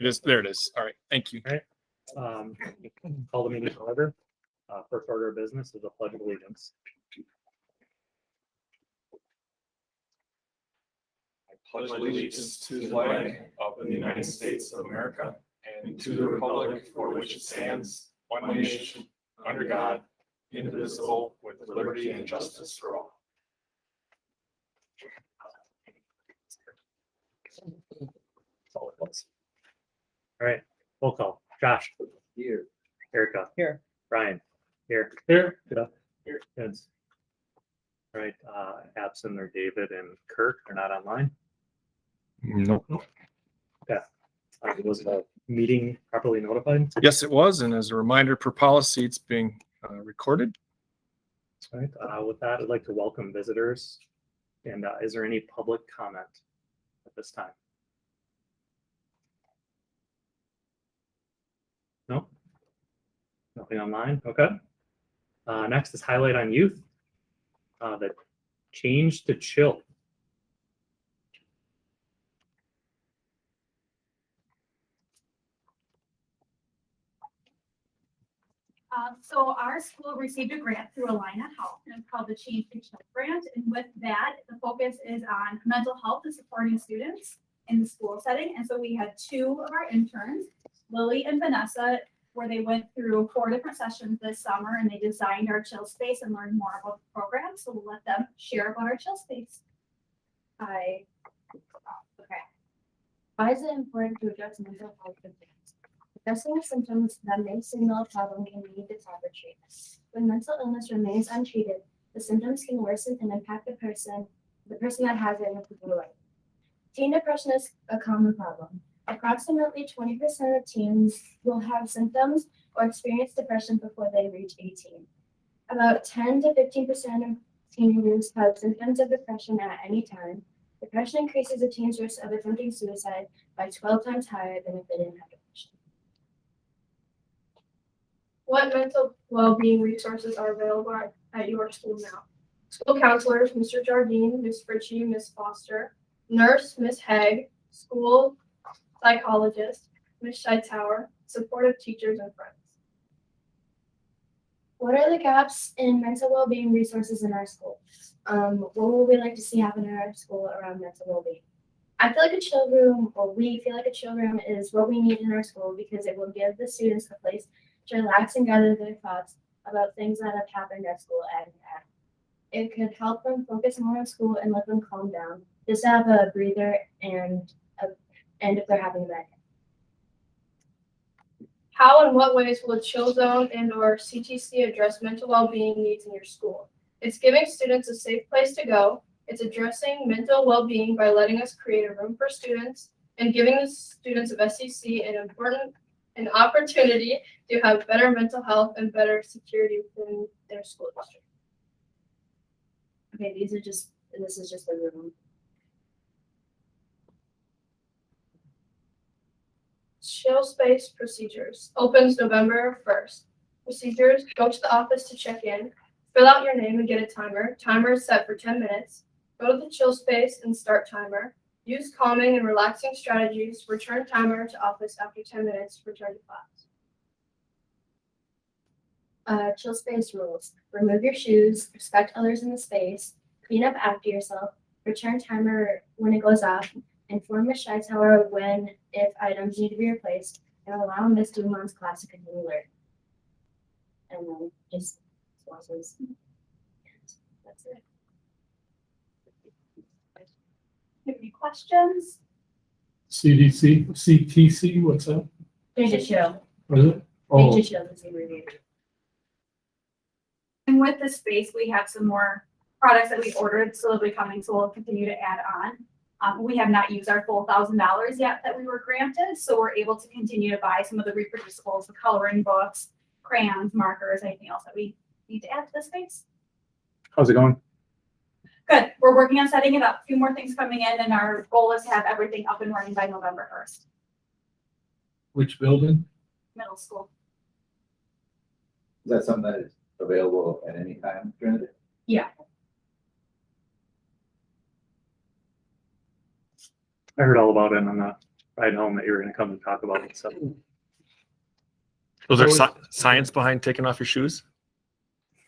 It is, there it is. All right, thank you. Call the meeting to order. First order of business is a pledge of allegiance. I pledge allegiance to the flag of the United States of America and to the republic for which it stands, one nation, under God, indivisible, with liberty and justice for all. That's all it was. All right, roll call. Josh. Here. Erica. Here. Brian. Here. Here. Here. Vince. All right, absent are David and Kirk. They're not online. Nope. Was the meeting properly notified? Yes, it was. And as a reminder per policy, it's being recorded. All right, with that, I'd like to welcome visitors. And is there any public comment at this time? No? Nothing online? Okay. Next is highlight on youth. The change to chill. So our school received a grant through Alina Health, and it's called the Change to Chill Grant. And with that, the focus is on mental health and supporting students in the school setting. And so we had two of our interns, Lily and Vanessa, where they went through 4 different sessions this summer, and they designed our chill space and learned more about the program. So we'll let them share about our chill space. Okay. Why is it important to address mental health concerns? Addressing the symptoms that may signal a problem can lead to proper treatment. When mental illness remains untreated, the symptoms can worsen and impact the person that has it in a particular way. Teen depression is a common problem. Approximately 20% of teens will have symptoms or experience depression before they reach 18. About 10 to 15% of teenagers have symptoms of depression at any time. Depression increases a teen's risk of attempting suicide by 12 times higher than if they didn't have depression. What mental well-being resources are available at your school now? School counselors, Mr. Jardine, Ms. Fritchie, Ms. Foster, nurse, Ms. Haig, school psychologist, Ms. Scheitauer, supportive teachers and friends. What are the gaps in mental well-being resources in our school? What would we like to see happen in our school around mental well-being? I feel like a chill room, or we feel like a chill room, is what we need in our school because it will give the students a place to relax and gather their thoughts about things that have happened at school and it could help them focus more on school and let them calm down, just to have a breather and if they're having a bad day. How and what ways will a chill zone and or CTC address mental well-being needs in your school? It's giving students a safe place to go. It's addressing mental well-being by letting us create a room for students and giving the students of SCC an opportunity to have better mental health and better security within their school district. Okay, this is just the room. Chill space procedures opens November 1st. Procedures: go to the office to check in, fill out your name and get a timer. Timer is set for 10 minutes. Go to the chill space and start timer. Use calming and relaxing strategies. Return timer to office after 10 minutes. Return to class. Chill space rules. Remove your shoes, respect others in the space, clean up after yourself, return timer when it goes off, inform Ms. Scheitauer if items need to be replaced, and allow Ms. Dumont's class to continue learning. And then just swasses. That's it. You have any questions? CTC, what's that? Change to chill. What is it? Change Oh, to chill is the abbreviation. And with this space, we have some more products that we ordered slowly coming, so we'll continue to add on. We have not used our full $1,000 yet that we were granted, so we're able to continue to buy some of the reproducibles, the coloring books, crayons, markers, anything else that we need to add to the space. How's it going? Good. We're working on setting it up. A few more things coming in, and our goal is to have everything up and running by November 1st. which building? Middle school. Is that something that is available at any time during the day? Yeah. I heard all about it on the ride home that you were gonna come and talk about it, so. Was there science behind taking off your shoes?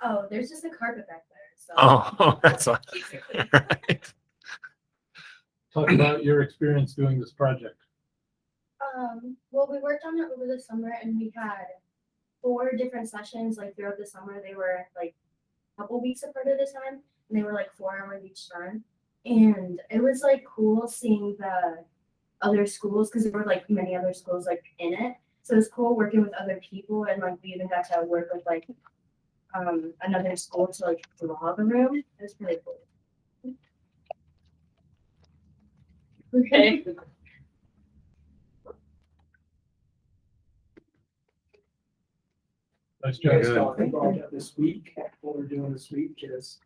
Oh, there's just a carpet back there, so. Oh, that's all right. Talk about your experience doing this project. Well, we worked on it over the summer and we had 4 different sessions, like throughout the summer. They were like a couple weeks apart at a time, and they were like 4 hours each time. And it was like cool seeing the other schools, because there were like many other schools like in it. So it was cool working with other people, and like we even got to work with like another school to like draw the room. It was really cool. Okay. Nice You job. guys talking about that this week, what we're doing this week is,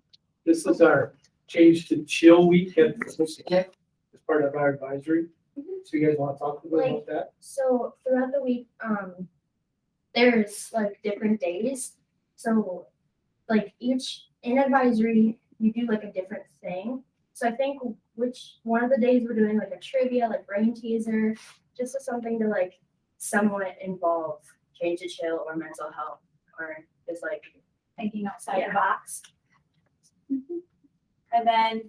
this is our change to chill week at the SCC as part of our advisory. So you guys want to talk a little bit about that? So throughout the week, there's like different days. So like each in advisory, you do like a different thing. So I think which one of the days we're doing like a trivia, like brain teaser, just something to like somewhat involve change to chill or mental health, or just like Thinking outside Yeah. the box. And then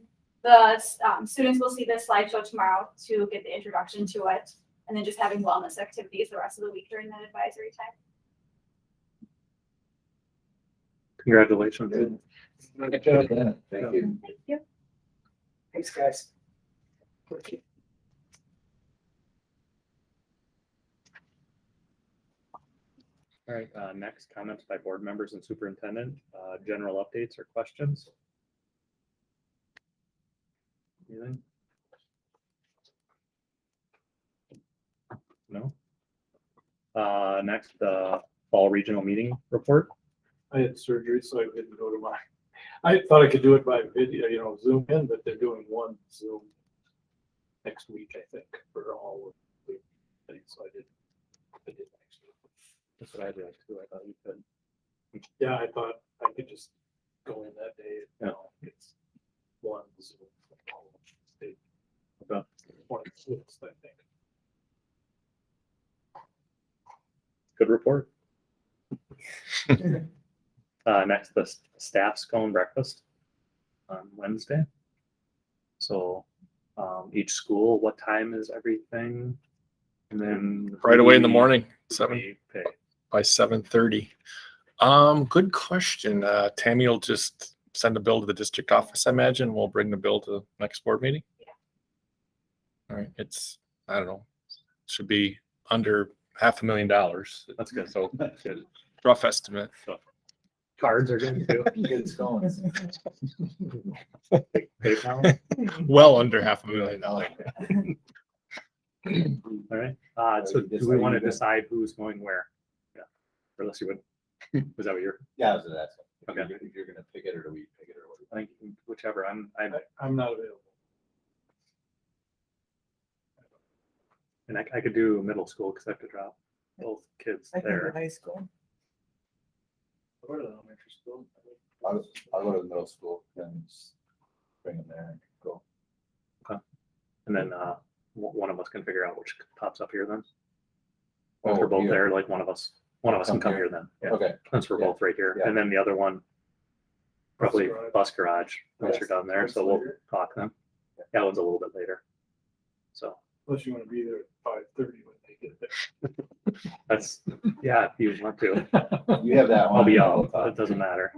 the students will see this slideshow tomorrow to get the introduction to it, and then just having wellness activities the rest of the week during that advisory time. Congratulations. Good job. Yeah, thank you. Thanks, guys. All right, next, comments by board members and superintendent, general updates or questions? Anything? No? Next, the fall regional meeting report. I had surgery, so I didn't go to my, I thought I could do it by video, Zoom in, but they're doing one Zoom next week, I think, for all of the things, so I did next week. That's what I did too. I thought you could. Yeah, I thought I could just go in that day, it's one Zoom. for all of the state. Okay. One sixth, I think. Good report. Next, the staff scone breakfast on Wednesday. So each school, what time is everything? And then Right away in the we- morning, we pay. by 7:30. Good question. Tammy will just send a bill to the district office, I imagine. We'll bring the bill to the next board meeting. Yeah. All right, I don't know, should be under $500,000. That's good. So Good. rough estimate. Cards are good too. Good scones. PayPal. Well under $500,000. All right. So do we want to decide who's going where? Yeah. Or unless you would. Was that what you're? Yeah, I was gonna ask. Okay. If you're gonna pick it or do we pick it or what? I think whichever. I'm I'm not available. and I could do middle school because I have to drop both kids there. High school. Or the elementary school. I'll go to the middle school and just bring them there and go. And then one of us can figure out which pops up here then. Once we're Oh, both yeah. there, like one of us can Come come here. here then. Yeah. Okay, Since we're Yeah. both right here. Yeah. And then the other one, probably Bus garage. bus garage, once Yes. you're done there. That's So we'll later. talk then. That one's a little bit later. So Unless you want to be there at 5:30 when they get there. that's, yeah, if you want to. you have that one. I'll be out. It doesn't matter.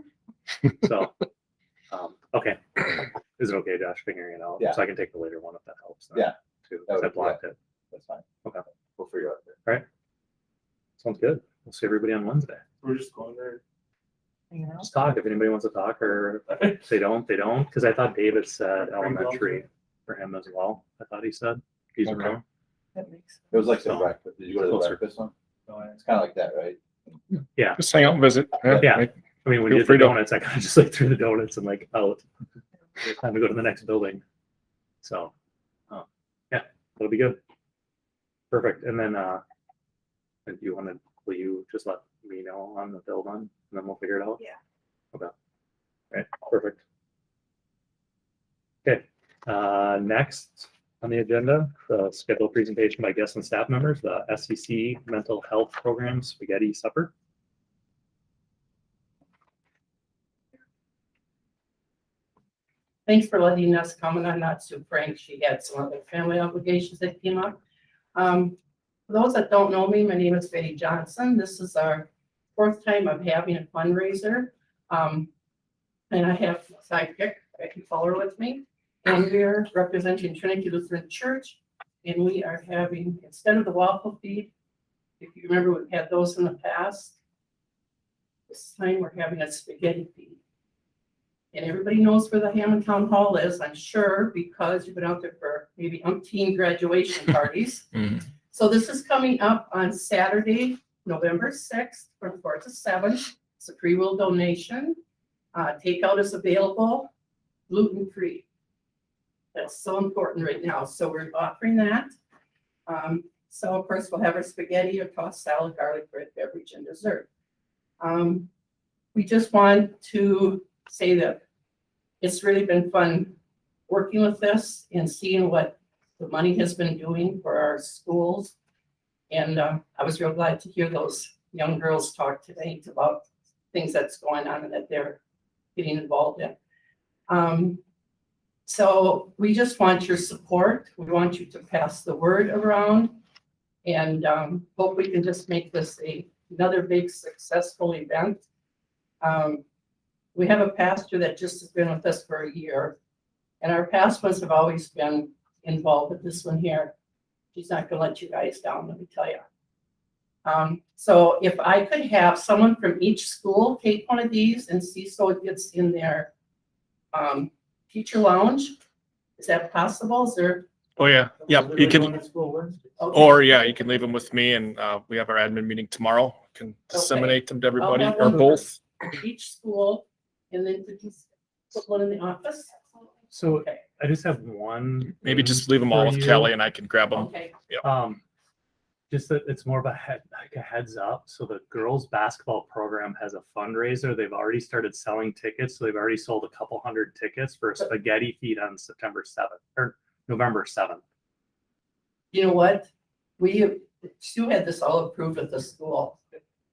So, okay. Is it okay, Josh, figuring it out? Yeah. So I can take the later one if that helps. then, Yeah. Too, That 'cause I would- blocked it. That's fine. Okay. We'll figure out there. Sounds good. We'll see everybody on Wednesday. We're just going there. Just talk if anybody wants to talk, or if they don't, they don't. Because I thought David said Bring gloves. elementary for him as well. I thought he said he's Okay. around. That makes. It was like the So, breakfast. Did you go to the closer. breakfast one? It's kind of like that, right? Just hang out and visit. Yeah. Make- I mean, when Feel you did the free to- donuts, I kind of just like threw the donuts and like out. It's time to go to the next building. So, yeah, it'll be good. Perfect. And then, if you want to, will you just let me know on the bill then, and then we'll figure it out? Yeah. Okay. All right, perfect. Okay, next, On the agenda, the scheduled presentation by guests and staff members, the SCC Mental Health Program Spaghetti Supper. Thanks for letting us come, and I'm not Sue Frank. She had some other family obligations that came up. For those that don't know me, my name is Betty Johnson. This is our 4th time of having a fundraiser. And I have a sidekick, Becky Fuller, with me. And we're representing Trinity Lutheran Church. And we are having, instead of the waffle feed, if you remember, we've had those in the past. This time we're having a spaghetti feed. And everybody knows where the Hammond Town Hall is, I'm sure, because you've been out there for maybe umpteen graduation parties. Mhm. So this is coming up on Saturday, November 6th, from 4 to 7. It's a free will donation. Takeout is available, gluten-free. That's so important right now. So we're offering that. So of course, we'll have our spaghetti, or tossed salad, garlic bread, beverage, and dessert. We just want to say that it's really been fun working with this and seeing what the money has been doing for our schools. And I was real glad to hear those young girls talk tonight about things that's going on and that they're getting involved in. So we just want your support. We want you to pass the word around, and hope we can just make this another big successful event. We have a pastor that just has been with us for a year, and our past ones have always been involved with this one here. She's not gonna let you guys down, let me tell you. So if I could have someone from each school take one of these and see so it gets in their teacher lounge, is that possible? Is there? Oh, yeah. Yep. You can, Okay. or yeah, you can leave them with me, and we have our admin meeting tomorrow. Can disseminate them to everybody, have or one both. Each school, and then to just put one in the office? So Okay, I just have one. Maybe just leave them all for with you. Kelly, and I can grab them. okay. Just that it's more of a heads up. So the girls basketball program has a fundraiser. They've already started selling tickets. So they've already sold a couple hundred tickets for a spaghetti feed on September 7th or November 7th. You know what? Sue had this all approved at the school.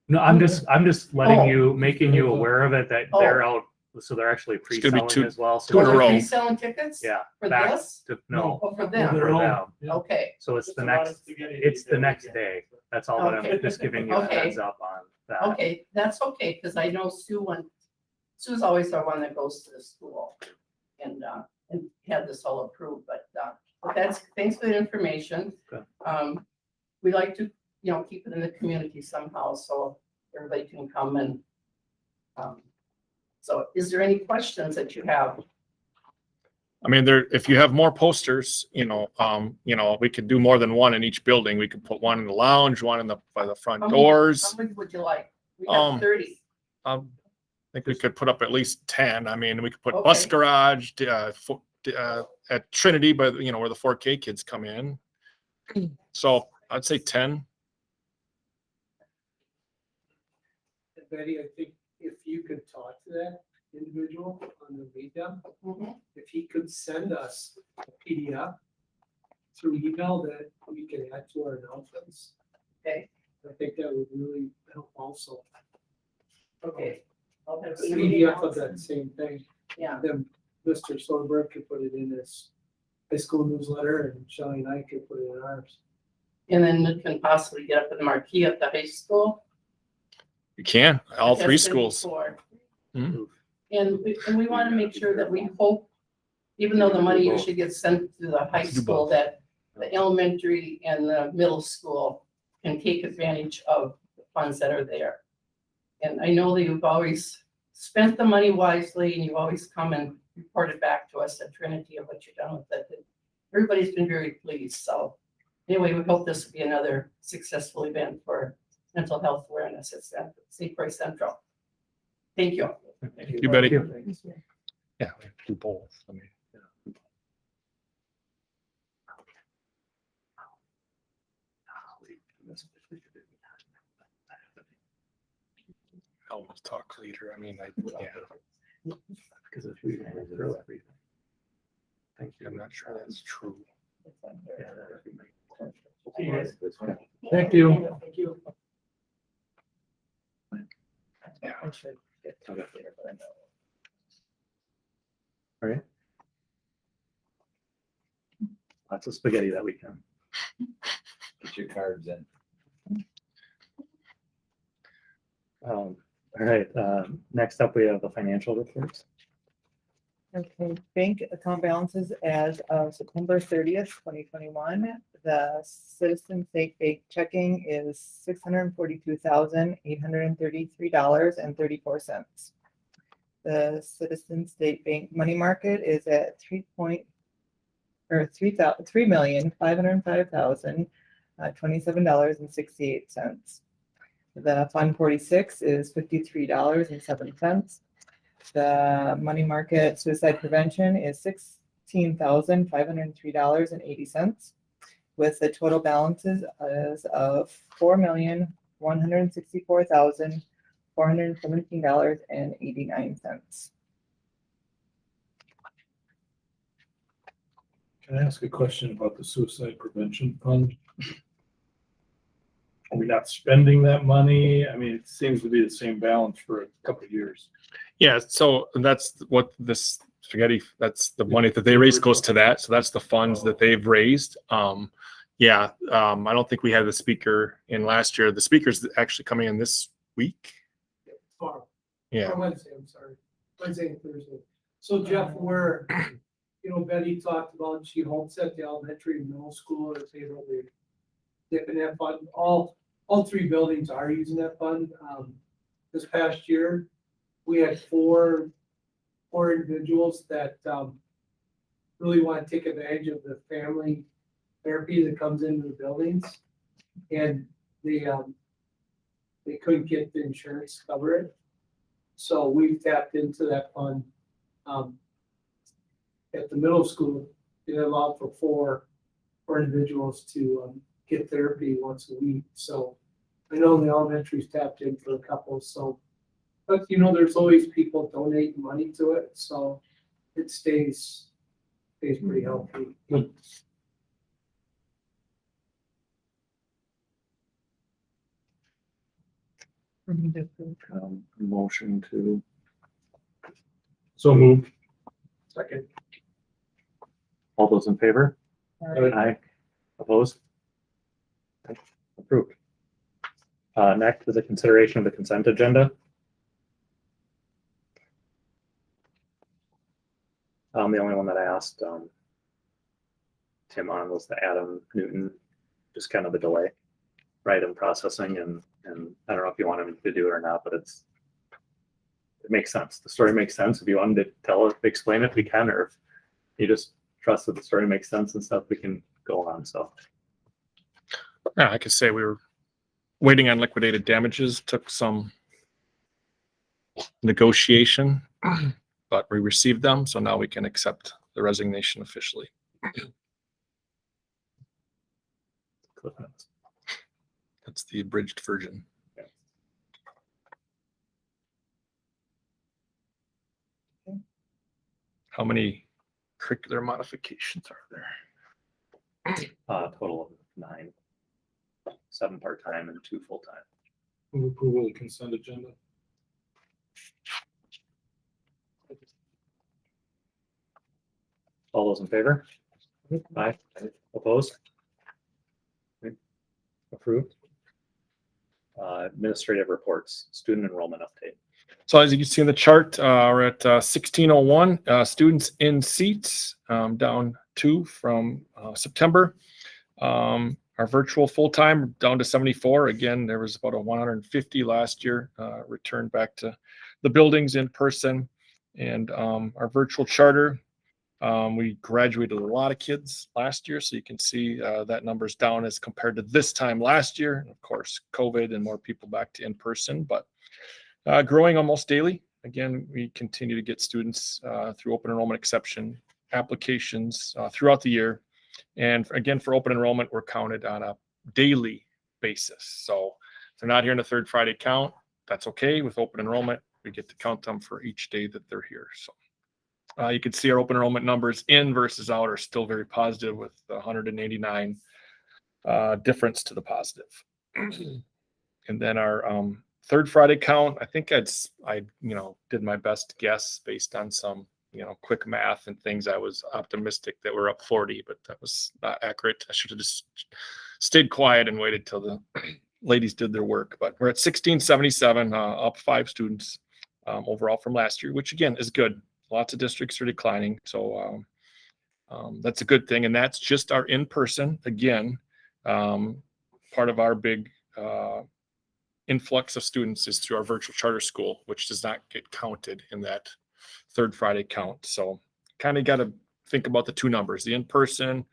No, I'm just letting Oh. you, making you aware of it, that they're out. So they're actually It's gonna be pre-selling as well. So two in a Are row. they selling tickets? Yeah. For back this? to- No, Oh, for for them? them. Okay, So it's the next day. That's all that Okay. I'm just giving you a Okay. heads up on that. okay, that's okay, because I know Sue's always the one that goes to the school and had this all approved, but thanks for the information. Okay. We like to, keep it in the community somehow, so everybody can come and, so is there any questions that you have? I mean, if you have more posters, we could do more than one in each building. We could put one in the lounge, one by the front How many- doors. How many would you like? We Um, have 30. I think we could put up at least 10. I mean, we could put bus Okay. garage at Trinity, but where the 4K kids come in. So I'd say 10. Betty, I think if you could talk to that individual on the meetup, Mhm. if he could send us a PDF through email that we can add to our announcements. Okay. I think that would really help also. Okay. I'll have A Sue- PDF of that same thing, Yeah, then Mr. Soderberg could put it in his high school newsletter and Shelley and I could put it in ours. and then it can possibly get up in the marquee at the high school. You can, all That's three been schools. before. Mhm. And we want to make sure that we hope, even though the money usually gets sent to the high Do school, both. that the elementary and the middle school can take advantage of the funds that are there. And I know that you've always spent the money wisely, and you've always come and reported back to us at Trinity of what you've done with it. Everybody's been very pleased, so anyway, we hope this will be another successful event for mental health awareness at St. Croix Central. Thank you. Thank you, Betty. Thank you. Yeah, we do both. I mean, Almost talk leader. I mean, Because if we throw everything. Thank you. I'm not sure that's true. See you guys. Thank you. Thank you. I should get to it later, but I know. All right. Lots of spaghetti that weekend. Get your cards in. All right, next up, we have the financial reports. Okay, bank account balances as of September 30th, 2021. The Citizen State Bank checking is $642,833.34. The Citizen State Bank money market is at $3,505,027.68. The Fund 46 is $53.07. The money market suicide prevention is $16,503.80, with the total balances as of $4,164,417.89. Can I ask a question about the suicide prevention fund? Are we not spending that money? I mean, it seems to be the same balance for a couple of years. Yeah, so that's what this spaghetti, that's the money that they raise goes to that. So that's the funds that they've raised. I don't think we had the speaker in last year. The speaker's actually coming in this week. Tomorrow. Yeah. Or Wednesday, I'm sorry. Wednesday and Thursday. So Jeff, Betty talked about, she hopes that the elementary and middle school is able to dip in that fund. All three buildings are using that fund. This past year, we had four individuals that really want to take advantage of the family therapy that comes into the buildings. And they couldn't get the insurance to cover it. So we've tapped into that fund. At the middle school, it allowed for four individuals to get therapy once a week. So I know the elementary's tapped in for a couple, so, but there's always people donating money to it, so it stays pretty healthy. Motion to. So moved. Second. All those in favor? Aye. Opposed? Approved. Next is a consideration of the consent agenda. The only one that I asked Tim on was the Adam Newton, just kind of the delay, right, in processing, and I don't know if you want him to do it or not, but it makes sense. The story makes sense. If you wanted to explain it, we can, or if you just trust that the story makes sense and stuff, we can go on. So Yeah, I could say we were waiting on liquidated damages, took some negotiation, but we received them. So now we can accept the resignation officially. That's the abridged version. How many curricular modifications are there? Total of 9, 7 part-time and 2 full-time. Move approval of consent agenda. All those in favor? Aye. Opposed? Approved. Administrative reports, student enrollment update. So as you can see in the chart, we're at 1601 students in seats, down 2 from September. Our virtual full-time down to 74. Again, there was about 150 last year, returned back to the buildings in person. And our virtual charter, we graduated a lot of kids last year. So you can see that number's down as compared to this time last year. And of course, COVID and more people back to in person, but growing almost daily. Again, we continue to get students through open enrollment exception applications throughout the year. And again, for open enrollment, we're counted on a daily basis. So if they're not here in the third Friday count, that's okay. With open enrollment, we get to count them for each day that they're here. So You can see our open enrollment numbers in versus out are still very positive with 189 difference to the positive. And then our third Friday count, I think I did my best guess based on some quick math and things. I was optimistic that we're up 40, but that was not accurate. I should have just stayed quiet and waited till the ladies did their work. But we're at 1677, up 5 students overall from last year, which again is good. Lots of districts are declining, so that's a good thing. And that's just our in-person. Again, part of our big influx of students is through our virtual charter school, which does not get counted in that third Friday count. So kind of got to think about the two numbers, the in-person,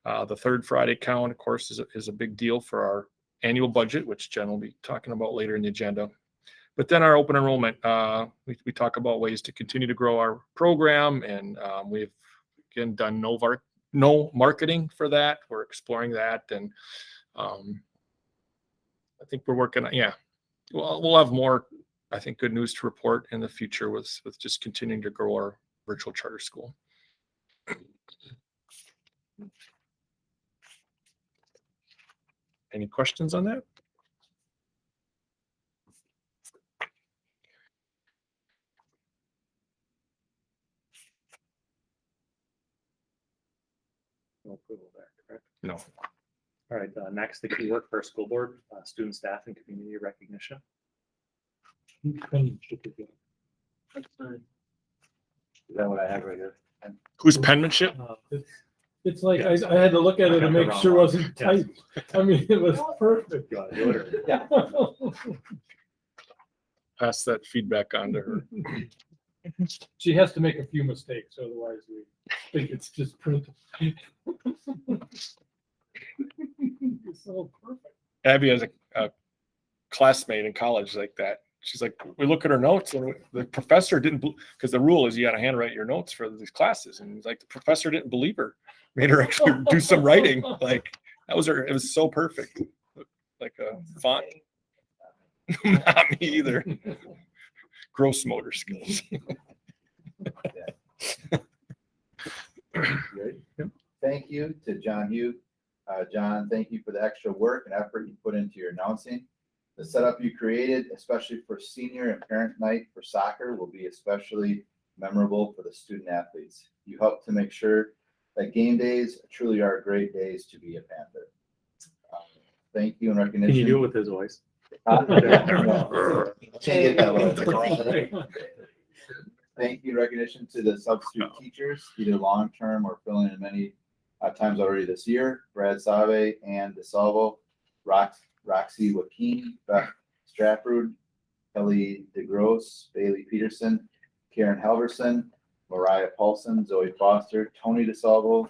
the third Friday count, of course, is a big deal for our annual budget, which Jen will be talking about later in the agenda. But then our open enrollment, we talk about ways to continue to grow our program, and we've again done no marketing for that. We're exploring that, and I think we're working on, we'll have more, I think, good news to report in the future with just continuing to grow our virtual charter school. Any questions on that? No approval there, correct? No. All right, next, the key work for our school board, student, staff, and community recognition. Is that what I have right here? Whose penmanship? It's like, I had to look at it to make sure it wasn't tight. I mean, it was perfect. You want to do it, or- Yeah. Pass that feedback on to her. She has to make a few mistakes, otherwise we think it's just printed. It's so perfect. Abby has a classmate in college like that. She's like, we look at her notes and the professor didn't, because the rule is you got to handwrite your notes for these classes. And like, the professor didn't believe her, made her actually do some writing. Like that was her. It was so perfect. Like a font. Not me either. Gross motor skills. Thank you to John Hugh. John, thank you for the extra work and effort you put into your announcing. The setup you created, especially for senior and parent night for soccer, will be especially memorable for the student athletes. You helped to make sure that game days truly are great days to be a Panther. Thank you and recognition. Can you do it with his voice? Can't get that low. Thank you and recognition to the substitute teachers, either long-term or filling in many times already this year. Brad Save, Ann DeSalvo, Roxy Joaquin, Beth Strafford, Kelly DeGrosse, Bailey Peterson, Karen Halverson, Mariah Paulson, Zoe Foster, Tony DeSalvo,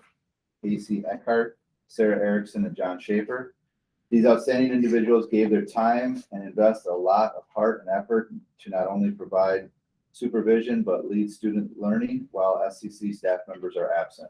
Casey Eckhart, Sarah Erickson, and John Schaefer. These outstanding individuals gave their time and invest a lot of heart and effort to not only provide supervision, but lead student learning while SCC staff members are absent.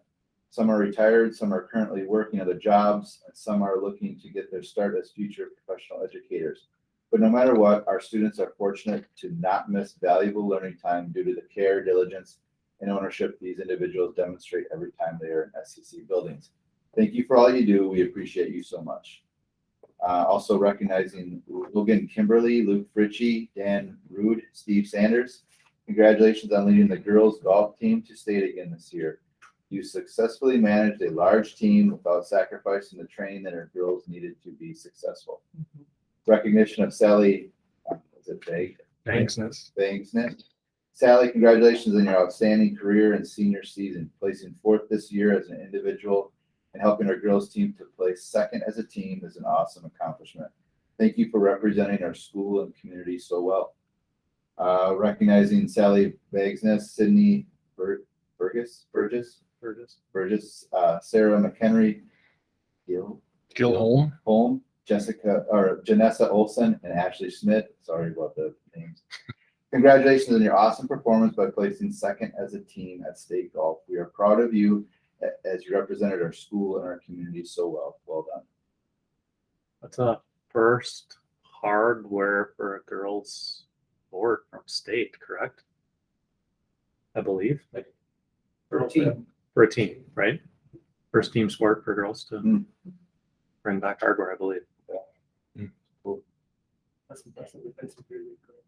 Some are retired, some are currently working other jobs, and some are looking to get their start as future professional educators. But no matter what, our students are fortunate to not miss valuable learning time due to the care, diligence, and ownership these individuals demonstrate every time they are in SCC buildings. Thank you for all you do. We appreciate you so much. Also recognizing Logan Kimberly, Luke Fritchie, Dan Rude, Steve Sanders. Congratulations on leading the girls golf team to state again this year. You successfully managed a large team without sacrificing the training that our girls needed to be successful. Recognition of Sally, is it Thanksness. Sally, congratulations on your outstanding career and senior season. Placing 4th this year as an individual and helping our girls team to place 2nd as a team is an awesome accomplishment. Thank you for representing our school and community so well. Recognizing Sally Vagsness, Sydney Burgess, Sarah McHenry, Holm, Janessa Olson, and Ashley Smith. Sorry about the names. Congratulations on your awesome performance by placing 2nd as a team at state golf. We are proud of you as you represented our school and our community so well. Well done. That's a first hardware for a girls' board from state, correct? I believe. 13. for a team, right? First team sport for girls to Hmm. bring back hardware, I believe. That's impressive. That's really great.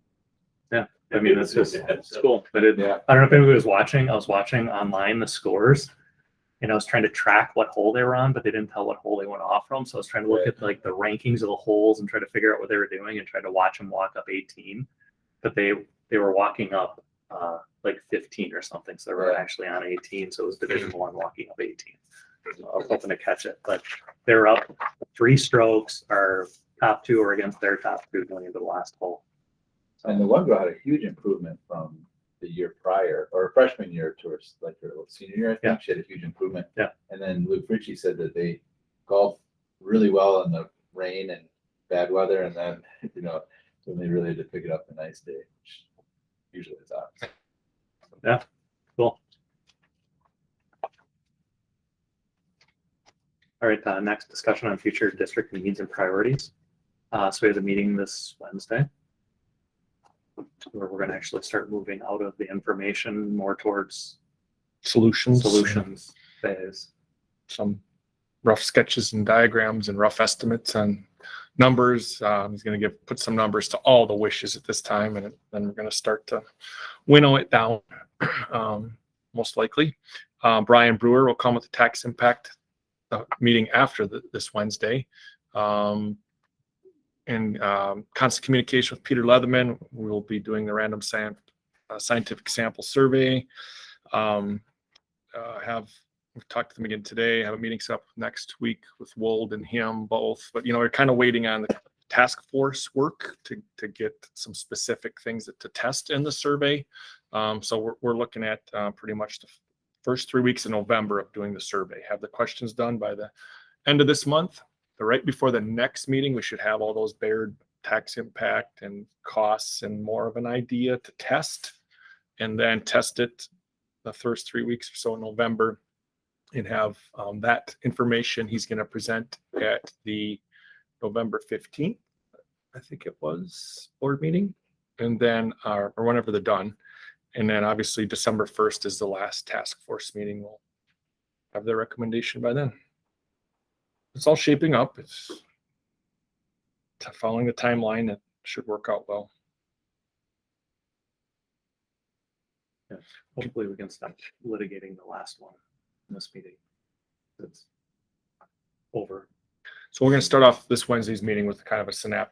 Yeah, I mean, it's cool. But Yeah. I don't know if anybody was watching. I was watching online the scores, and I was trying to track what hole they were on, but they didn't tell what hole they went off from. So I was trying to look at like the rankings of the holes and try to figure out what they were doing and try to watch them walk up 18. But they were walking up like 15 or something. So they were actually on 18. So it was Division 1 walking up 18. So I was hoping to catch it, but they're up 3 strokes. Our top 2 are against their top 2 going into the last hole. And the one girl had a huge improvement from the year prior, or freshman year to her, like her senior year. I think Yeah. she had a huge improvement. Yeah. And then Luke Ritchie said that they golf really well in the rain and bad weather, and then when they really had to pick it up the nice day, which usually is out. Yeah, cool. All right, next discussion on future district needs and priorities. So we have a meeting this Wednesday where we're going to actually start moving out of the information more towards Solutions. phase. Some rough sketches and diagrams and rough estimates on numbers. He's going to put some numbers to all the wishes at this time, and then we're going to start to winnow it down, most likely. Brian Brewer will come with the tax impact meeting after this Wednesday. In constant communication with Peter Leatherman, we will be doing the random scientific sample survey. We've talked to them again today. Have a meeting set up next week with Wold and him both. But we're kind of waiting on the task force work to get some specific things to test in the survey. So we're looking at pretty much the first 3 weeks in November of doing the survey. Have the questions done by the end of this month. Right before the next meeting, we should have all those Baird tax impact and costs and more of an idea to test, and then test it the first 3 weeks or so in November, and have that information he's going to present at the November 15th, I think it was, board meeting, and then or whenever they're done. And then obviously December 1st is the last task force meeting. We'll have their recommendation by then. It's all shaping up. It's following the timeline. It should work out well. Yeah. Hopefully we can stop litigating the last one in this meeting. It's over. So we're going to start off this Wednesday's meeting with kind of a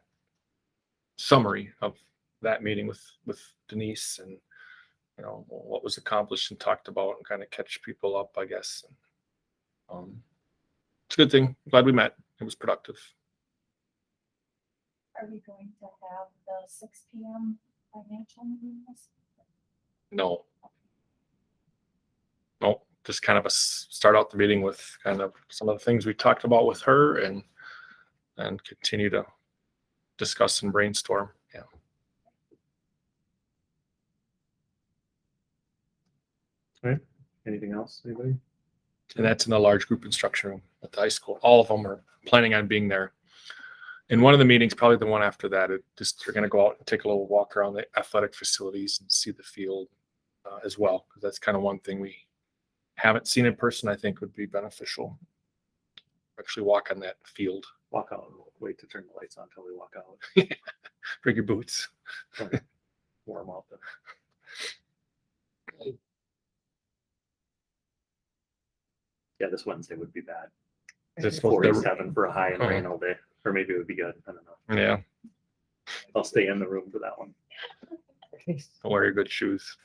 summary of that meeting with Denise, and what was accomplished and talked about, and kind of catch people up, I guess. It's a good thing. Glad we met. It was productive. Are we going to have the 6 p.m. financial meetings? No, just kind of start out the meeting with kind of some of the things we talked about with her, and continue to discuss and brainstorm. Yeah. All right. Anything else? Anybody? And that's in the large group instruction room at the high school. All of them are planning on being there. In one of the meetings, probably the one after that, they're going to go out and take a little walk around the athletic facilities and see the field as well, because that's kind of one thing we haven't seen in person. I think would be beneficial. Actually walk on that field. Walk out. Wait to turn the lights on until we walk out. Bring your boots. Warm up. Yeah, this Wednesday would be bad. It's 47 for a high and rain all day, or maybe it would be good. I don't know. Yeah. I'll stay in the room for that one. Don't wear your good shoes.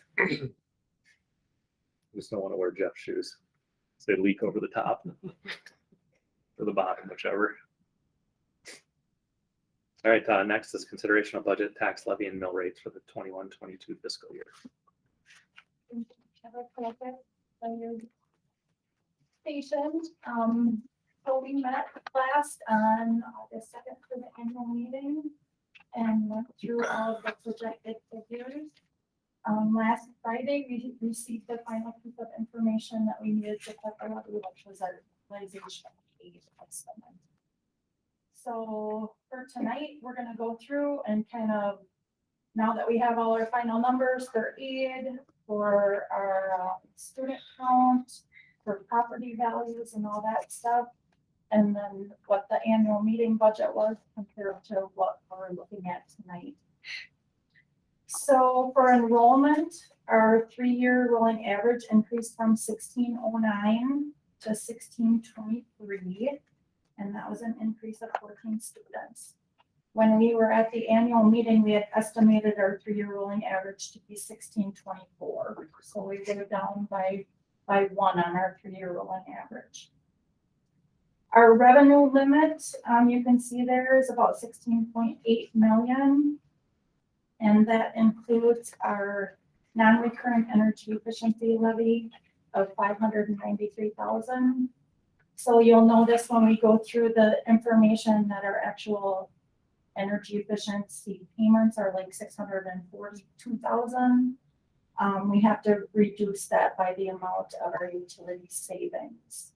Just don't want to wear Jeff's shoes. So they leak over the top or the bottom, whichever. All right, next is consideration of budget, tax levy, and mill rates for the 21-22 fiscal year. Have a packet on your station. So we met last on August 2nd for the annual meeting and went through all of the projected figures. Last Friday, we received the final piece of information that we needed to put out, which was our utilization aid estimate. So for tonight, we're gonna go through and kind of, now that we have all our final numbers for aid, for our student count, for property values and all that stuff. And then what the annual meeting budget was compared to what we're looking at tonight. So for enrollment, our 3-year rolling average increased from 1609 to 1623. And that was an increase of 14 students. When we were at the annual meeting, we had estimated our 3-year rolling average to be 1624. So we were down by 1 on our 3-year rolling average. Our revenue limit, you can see there is about 16.8 million. And that includes our non-recurring energy efficiency levy of 593,000. So you'll notice when we go through the information that our actual energy efficiency payments are like 642,000. We have to reduce that by the amount of our utility savings.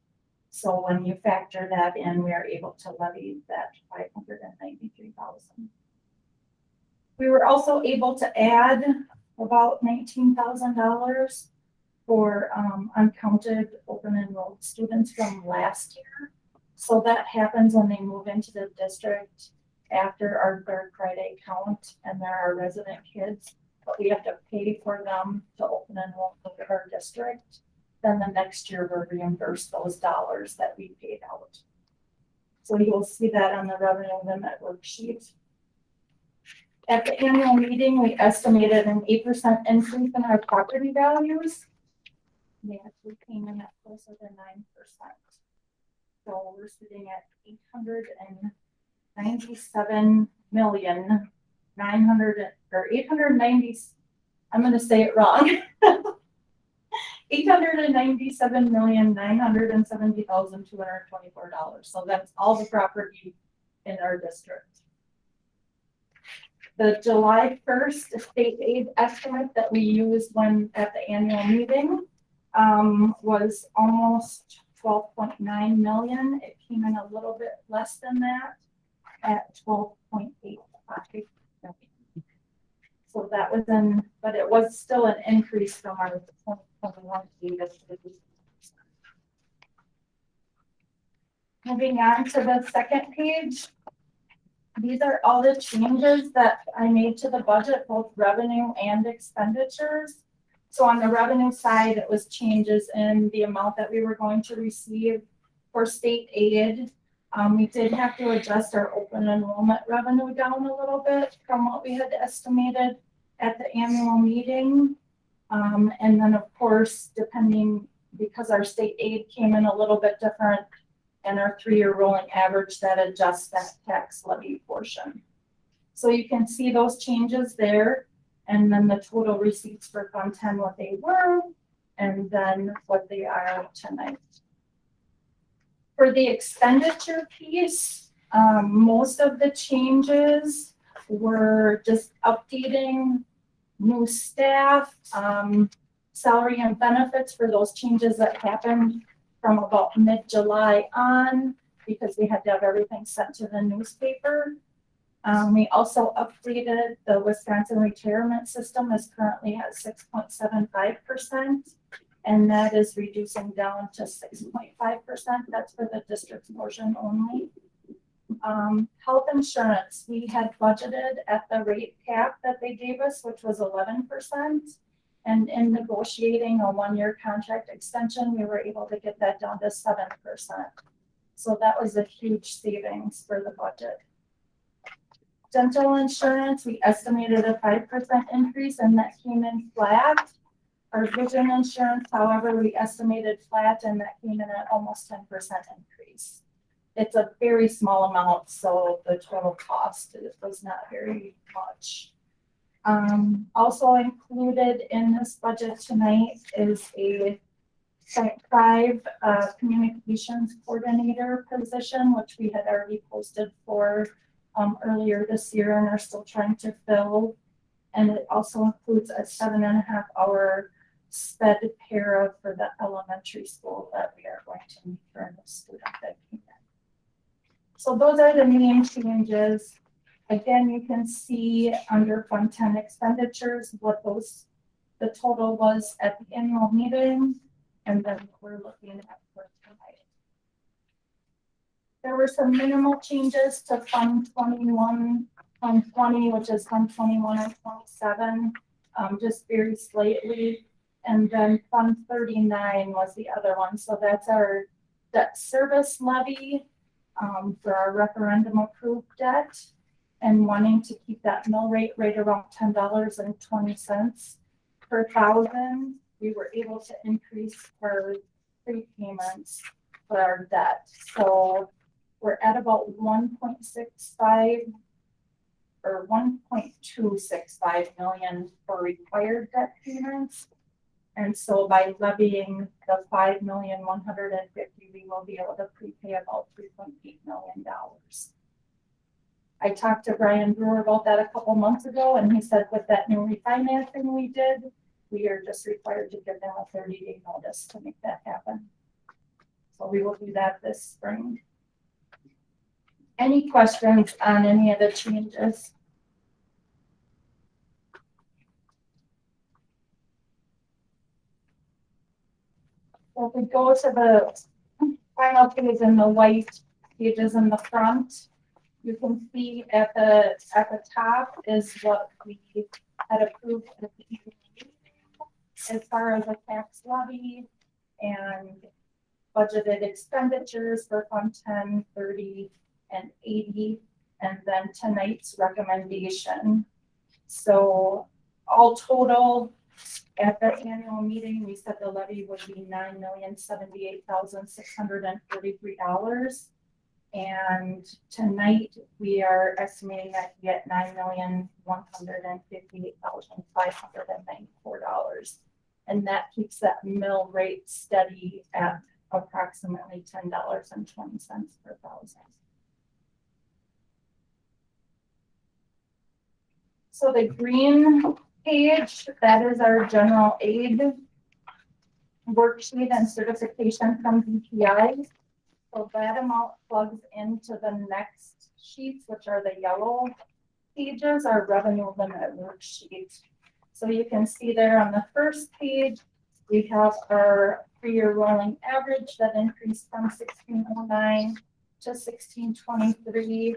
So when you factor that in, we are able to levy that 593,000. We were also able to add about $19,000 for uncounted open enrolled students from last year. So that happens when they move into the district after our third Friday count and they're our resident kids, but we have to pay for them to open enroll in our district. Then the next year we'll reimburse those dollars that we paid out. So you'll see that on the revenue limit worksheet. At the annual meeting, we estimated an 8% increase in our property values. We actually came in at closer to 9%. So we're sitting at 897 million, 900 or 890. I'm going to say it wrong. $897,970,224. So that's all the property in our district. The July 1st state aid estimate that we used when at the annual meeting was almost 12.9 million. It came in a little bit less than that at 12.85 million. So that was but it was still an increase from our 2021 data. Moving on to the second page. These are all the changes that I made to the budget, both revenue and expenditures. So on the revenue side, it was changes in the amount that we were going to receive for state aid. We did have to adjust our open enrollment revenue down a little bit from what we had estimated at the annual meeting. And then of course, because our state aid came in a little bit different, and our 3-year rolling average that adjusts that tax levy portion. So you can see those changes there, and then the total receipts for Fund 10, what they were, and then what they are tonight. For the expenditure piece, most of the changes were just updating new staff, salary and benefits for those changes that happened from about mid-July on, because we had to have everything sent to the newspaper. We also updated the Wisconsin retirement system is currently at 6.75%, and that is reducing down to 6.5%. That's for the district's portion only. Health insurance, we had budgeted at the rate cap that they gave us, which was 11%. And in negotiating a 1-year contract extension, we were able to get that down to 7%. So that was a huge savings for the budget. Dental insurance, we estimated a 5% increase, and that came in flat. Our vision insurance, however, we estimated flat, and that came in at almost 10% increase. It's a very small amount, so the total cost was not very much. Also included in this budget tonight is a Site 5 communications coordinator position, which we had already posted for earlier this year and are still trying to fill. And it also includes a 7.5-hour sped para for the elementary school that we are going to meet for a new student that came in. So those are the main changes. Again, you can see under Fund 10 expenditures what those the total was at the annual meeting, and then we're looking at for tonight. There were some minimal changes to Fund 21, Fund 20, which is Fund 21 and 27, just very slightly. And then Fund 39 was the other one. So that's our debt service levy for our referendum approved debt, and wanting to keep that mill rate right around $10.20 per thousand. We were able to increase our prepayments for our debt. So we're at about 1.65 or 1.265 million for required debt payments. And so by levying the $5,150,000, we will be able to prepay about $3.8 million. I talked to Brian Brewer about that a couple months ago, and he said with that new refinancing we did, we are just required to give them a 30-day notice to make that happen. So we will do that this spring. Any questions on any of the changes? So if we go to the final page in the white pages in the front, you can see at the top is what we had approved at the beginning as far as the tax levy and budgeted expenditures for Fund 10, 30, and 80, and then tonight's recommendation. So all total, at the annual meeting, we said the levy would be $9,078,643. And tonight we are estimating that to get $9,158,594. And that keeps that mill rate steady at approximately $10.20 per thousand. So the green page, that is our general aid worksheet and certification from DPI. So that amount plugs into the next sheets, which are the yellow pages, our revenue limit worksheet. So you can see there on the first page, we have our 3-year rolling average that increased from 1609 to 1623.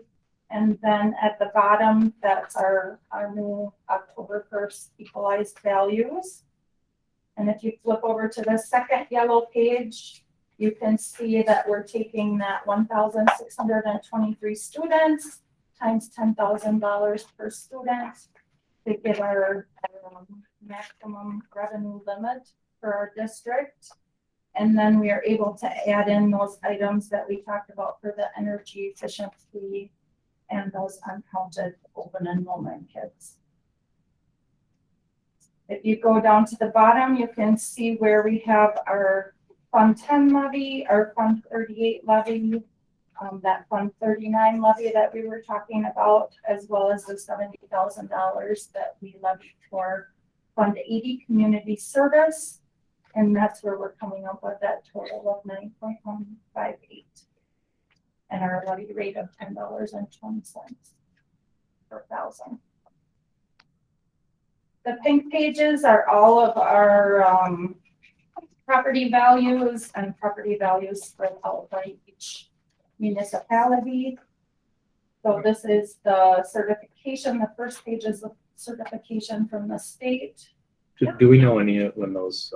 And then at the bottom, that's our new October 1st equalized values. And if you flip over to the second yellow page, you can see that we're taking that 1,623 students times $10,000 per student to get our maximum revenue limit for our district. And then we are able to add in those items that we talked about for the energy efficiency and those uncounted open enrollment kids. If you go down to the bottom, you can see where we have our Fund 10 levy, our Fund 38 levy, that Fund 39 levy that we were talking about, as well as the $70,000 that we levied for Fund 80 community service. And that's where we're coming up with that total of 9.158 and our levy rate of $10.20 per thousand. The pink pages are all of our property values and property values spread out by each municipality. So this is the certification. The first page is the certification from the state. Do we know any of when those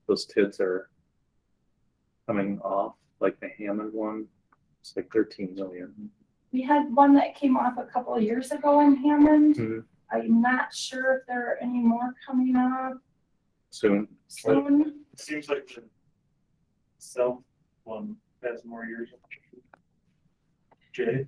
TIDs are coming off, like the Hammond one? It's like 13 million. We had one that came off a couple of years ago in Hammond. Mm-hmm. I'm not sure if there are any more coming up Soon. soon. It seems like the self one has more years. Jay?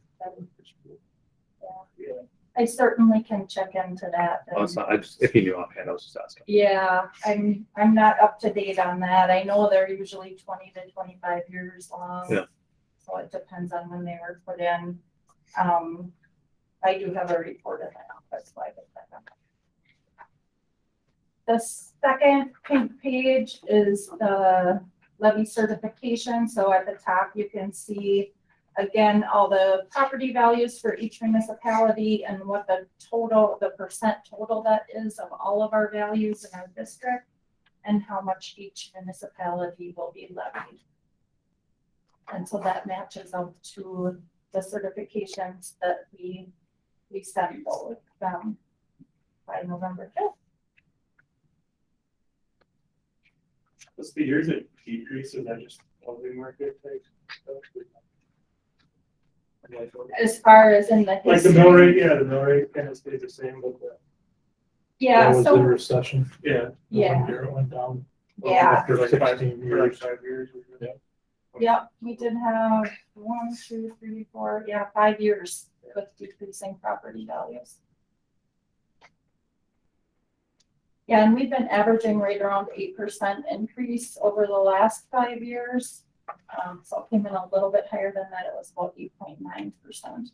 Yeah. I certainly can check into that. Oh, it's not, if you knew offhand, I was just asking. Yeah, I'm not up to date on that. I know they're usually 20 to 25 years long. Yeah. So it depends on when they were put in. I do have a report in my office, so I get that done. The second pink page is the levy certification. So at the top, you can see again, all the property values for each municipality and what the total, the percent total that is of all of our values in our district, and how much each municipality will be levied. And so that matches up to the certifications that we send both by November 5th. What's the years it decreases, that just housing market type stuff? As far as in the Like the history. mill rate, yeah, the mill rate kind of stays the same, but Yeah, That was the so, recession. yeah. yeah, One year it went down. yeah, After Like 16 years. 5 years. Yeah. yeah, we did have 1, 2, 3, 4, 5 years with decreasing property values. Yeah, and we've been averaging right around 8% increase over the last 5 years. So it came in a little bit higher than that. It was about 8.9%.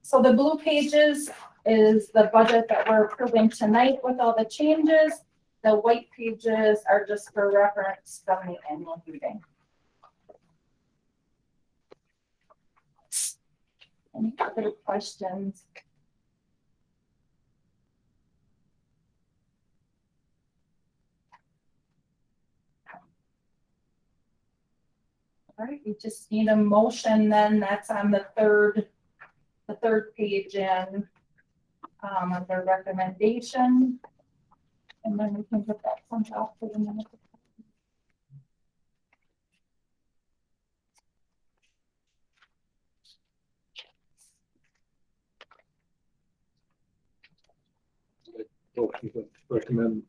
So the blue pages is the budget that we're approving tonight with all the changes. The white pages are just for reference from the annual meeting. Any other questions? All right, we just need a motion then, that's on the third page in, under recommendation. And then we can put that sent off for the minute. Motion to recommend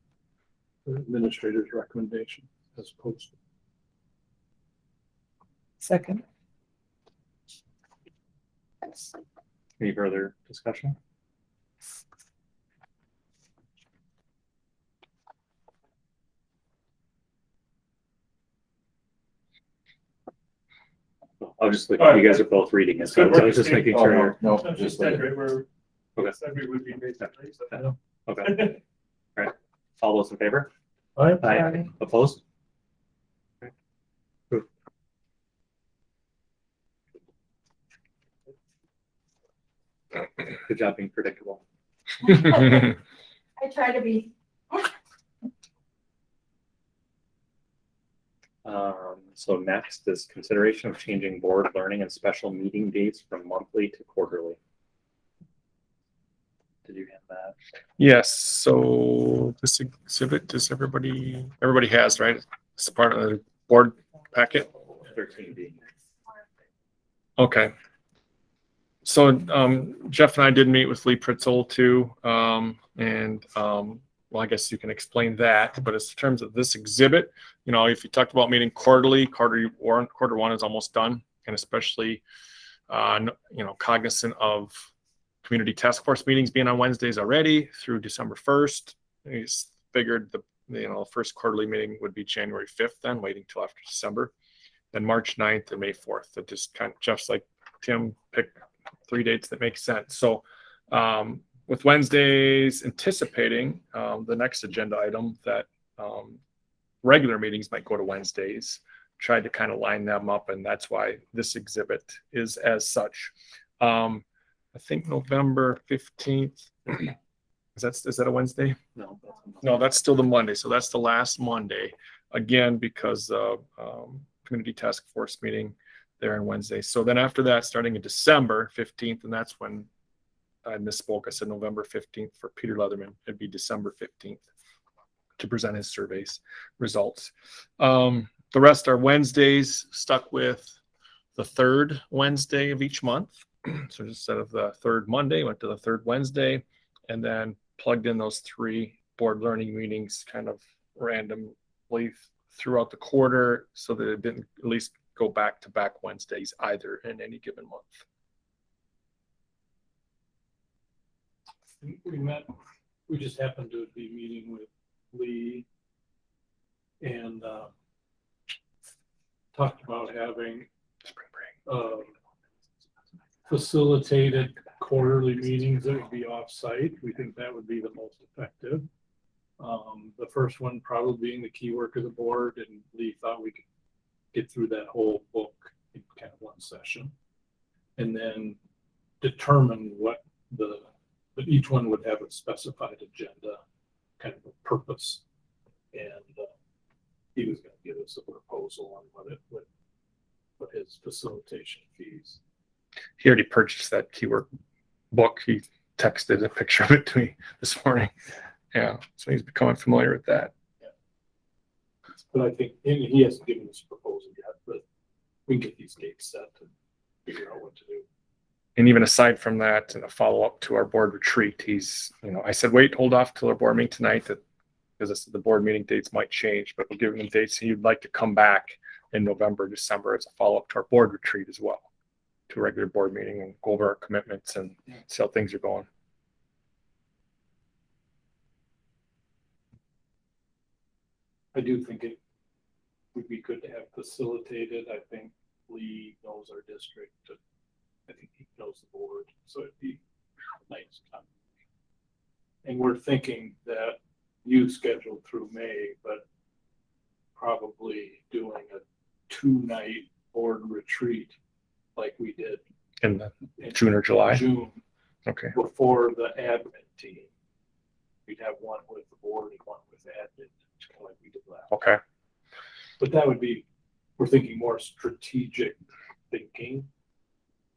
the administrator's recommendation as posted. Second. Any further discussion? I'll just look, you guys are both reading it, so I was just making Oh, sure no, you're. no, That's just just like, that right where. Okay. Said we would be basically, so. Okay, all right. All those in favor? Aye. Aye. Opposed? Okay. Good. Good job being predictable. I try to be. So next is consideration of changing board learning and special meeting dates from monthly to quarterly. Did you have that? Yes, so this exhibit, does everybody has, right? It's part of the board packet. 13B. Okay. So Jeff and I did meet with Lee Pritzel too. Well, I guess you can explain that, but in terms of this exhibit, you know, if you talked about meeting quarterly, quarter one is almost done. And especially, you know, cognizant of community task force meetings being on Wednesdays already through December 1st. We figured the first quarterly meeting would be January 5th, then waiting till after December. Then March 9th and May 4th. It just kind of, Jeff's like, Tim, pick 3 dates that make sense. So with Wednesdays anticipating the next agenda item that regular meetings might go to Wednesdays, tried to kind of line them up, and that's why this exhibit is as such. I think November 15th, is that a Wednesday? No, that's still the Monday. So that's the last Monday. Again, because of community task force meeting there on Wednesday. So then after that, starting in December 15th, and that's when I misspoke. I said November 15th for Peter Leatherman. It'd be December 15th to present his surveys results. The rest are Wednesdays, stuck with the third Wednesday of each month. So instead of the third Monday, went to the third Wednesday, and then plugged in those 3 board learning meetings kind of randomly throughout the quarter so that it didn't at least go back to back Wednesdays either in any given month. We just happened to be meeting with Lee and talked about having facilitated quarterly meetings that would be off-site. We think that would be the most effective. The first one probably being the key work of the board, and Lee thought we could get through that whole book in kind of one session. And then determine what but each one would have a specified agenda, kind of a purpose. And he was gonna give us a proposal on what his facilitation fees. He already purchased that keyword book. He texted a picture of it to me this morning. Yeah, so he's becoming familiar with that. But I think, and he hasn't given us a proposal yet, but we can get these dates set and figure out what to do. And even aside from that, and a follow-up to our board retreat, he's, I said, wait, hold off till our board meeting tonight, because I said the board meeting dates might change, but we're giving him dates. He'd like to come back in November, December as a follow-up to our board retreat as well, to a regular board meeting, and go over our commitments and see how things are going. I do think it would be good to have facilitated. I think Lee knows our district. I think he knows the board, so it'd be nice. And we're thinking that you scheduled through May, but probably doing a 2-night board retreat like we did In the June or July? June, Okay. before the admin team. We'd have one with the board and one with admin, kind of like we did last. Okay. But that would be, we're thinking more strategic thinking,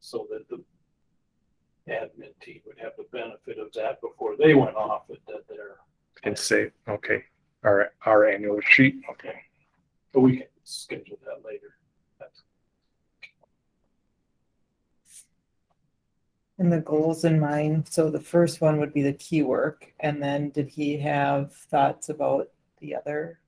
so that the admin team would have the benefit of that before they went off and did their. And say, okay, our annual sheet. Okay. But we can schedule that later. And the goals in mind, so the first one would be the key work, and then did he have thoughts about the other?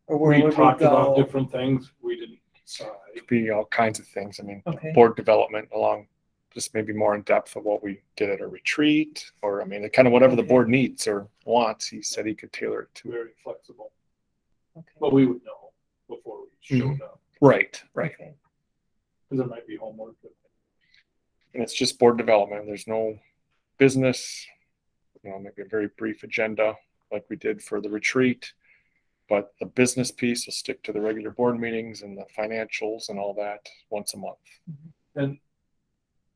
Or where We would we talked about go? different things. We didn't decide. Could be all kinds of things. Okay, Board development along, just maybe more in depth of what we did at a retreat, or kind of whatever the board needs or wants. He said he could tailor it to. Very flexible, okay, but we would know before we showed up, Right. okay. because there might be homework. And it's just board development. There's no business, maybe a very brief agenda like we did for the retreat. But the business piece will stick to the regular board meetings and the financials and all that once a month. And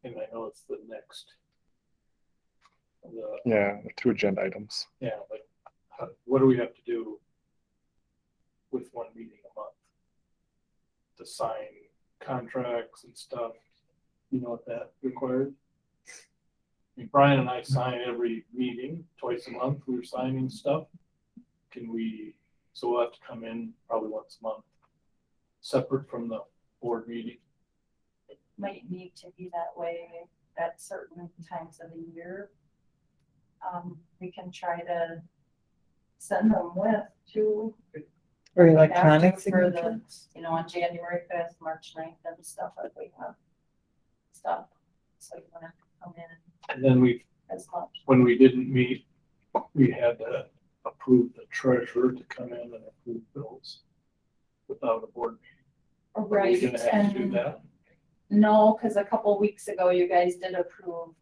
I know it's the next. Yeah, the 2 agenda items. Yeah, but what do we have to do with one meeting a month? To sign contracts and stuff, you know what that required? Brian and I sign every meeting, twice a month, we're signing stuff. So we'll have to come in probably once a month, separate from the board meeting. It might need to be that way at certain times of the year. We can try to send them with to. Or electronic For the, signatures? on January 5th, March 9th, and stuff like we have stuff. So you don't have to come in And then as much. when we didn't meet, we had to approve the treasurer to come in and approve bills without a board meeting. Are we Right, gonna have to do that? no, because a couple weeks ago, you guys did approve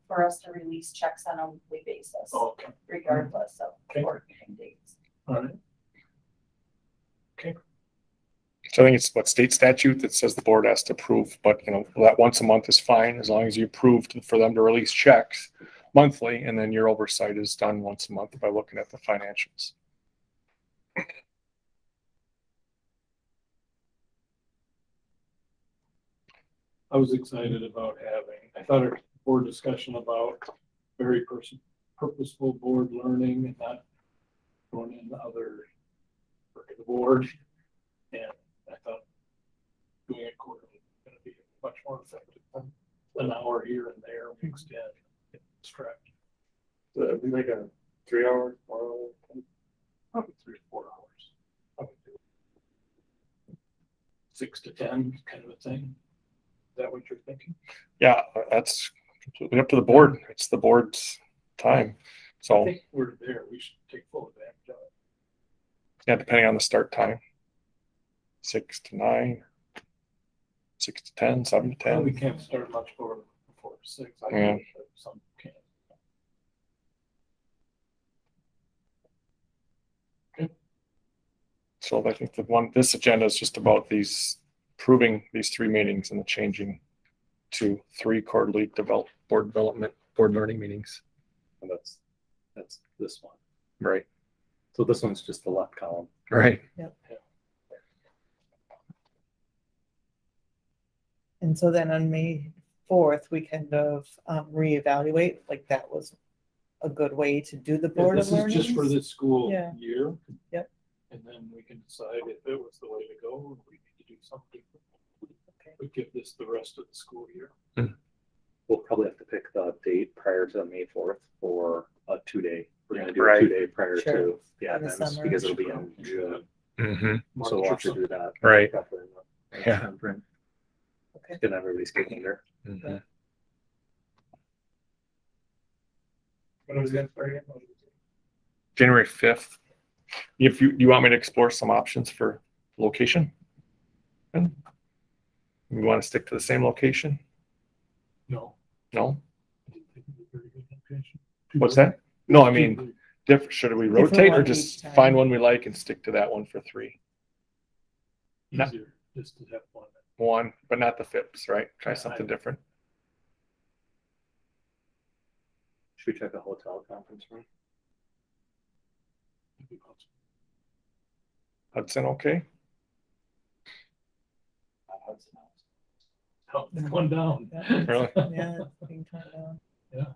for us to release checks on a weekly basis, Oh, okay, regardless of Okay. board meeting dates. all right. So I think it's state statute that says the board has to approve, but that once a month is fine as long as you approved for them to release checks monthly, and then your oversight is done once a month by looking at the financials. I was excited about I thought our board discussion about very purposeful board learning and not going into other work of the board. And I thought doing it quarterly is going to be much more effective than an hour here and there mixed in, get distracted. So it'd be like a 3-hour, 4-hour. Probably 3 or 4 hours. Probably 6 to 10 kind of a thing. Is that what you're thinking? Yeah, that's completely up to the board. It's the board's time. I So think we're there. We should take full advantage of it. yeah, depending on the start time, 6 to 9, 6 to 10, 7 to Well, we 10. can't start much before 6. I Yeah. know, but some can't. So I think this agenda is just about these approving these 3 meetings and the changing to 3 quarterly board learning meetings. And that's this one. Right. So this one's just the left column. Right. And so then on May 4th, we kind of reevaluate, like that was a good way to do the board of This is just for learnings. this school Yeah. year. Yep. And then we can decide if it was the way to go, or we need to do something. Okay. We give this the rest of the school year. We'll probably have to pick the date prior to May 4th for a 2-day. We're gonna do a Right. 2-day prior Sure. to the For the admins summer. because it'll be in June. Mm-hmm. So we'll have to do that. Right. Definitely in the Yeah. timeframe. Okay. Get everybody's calendar. Mm-hmm. When was it starting? January 5th. If you want me to explore some options for location? We want to stick to the same location? No. No? I didn't think it was a very good location. What's that? No, I mean, should we Different rotate or one just each time. find one we like and stick to that one for 3? Not- Easier just to have one. One, but not the FIPS, right? Try something different. Should we check a hotel conference room? Hudson, okay? Oh, one down. Really? Yeah, it's being turned down.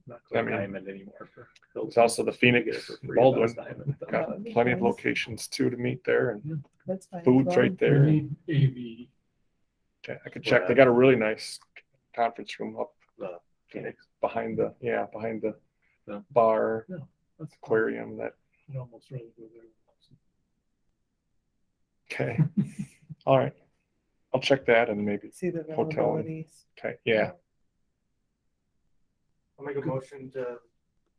Not I quite mean, Diamond anymore for. There's also the Get it Phoenix for free, Baldwin. that's Diamond. Got plenty of locations too to meet there and That's fine. food's Well, right We there. need AV. Okay, I could check. They got a really nice conference room up The Phoenix. behind the Yeah. bar, That's aquarium, that, I'd almost rather go there. okay. All right. I'll check that and maybe, See the Hotel. availabilities. okay, yeah. I'll make a motion to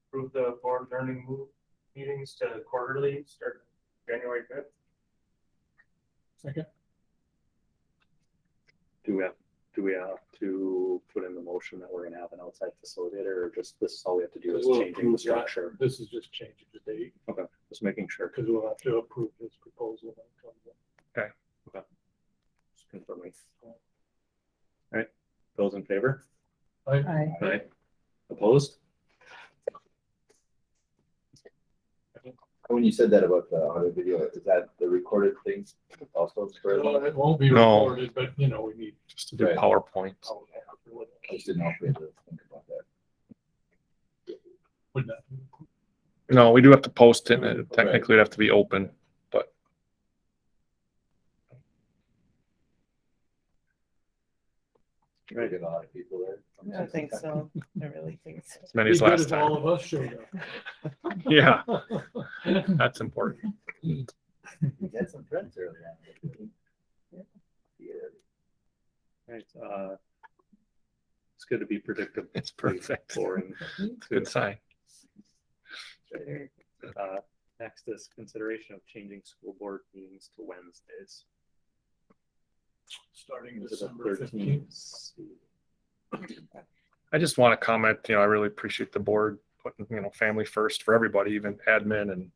approve the board learning meetings to quarterly, start January 5th. Second. Do we have to put in the motion that we're gonna have an outside facilitator, or just this is all we have to do is We'll changing the approve that. structure? This is just changing the date, Okay, just making sure. because we'll have to approve his proposal. when it comes in. Just confirming. All right, those in favor? Aye. Aye. Opposed? When you said that about the audio video, is that the recorded thing also? Well, it won't be No. recorded, but you know, we need. Just to do Right. PowerPoint. I just didn't know if we had to think about that. Would that? No, we do have to post it and technically it'd have to be open, but Right, get a lot of people there. I think so. I really think so. as many Be as good last if all time. of us showed up. Yeah, that's important. We had some friends early on. Yeah. Right, it's good to be predictable. It's perfect. Boring. Good sign. Next is consideration of changing school board meetings to Wednesdays. Starting Is it the December 13th? 15th. I just want to comment, I really appreciate the board putting, family first for everybody, even admin, and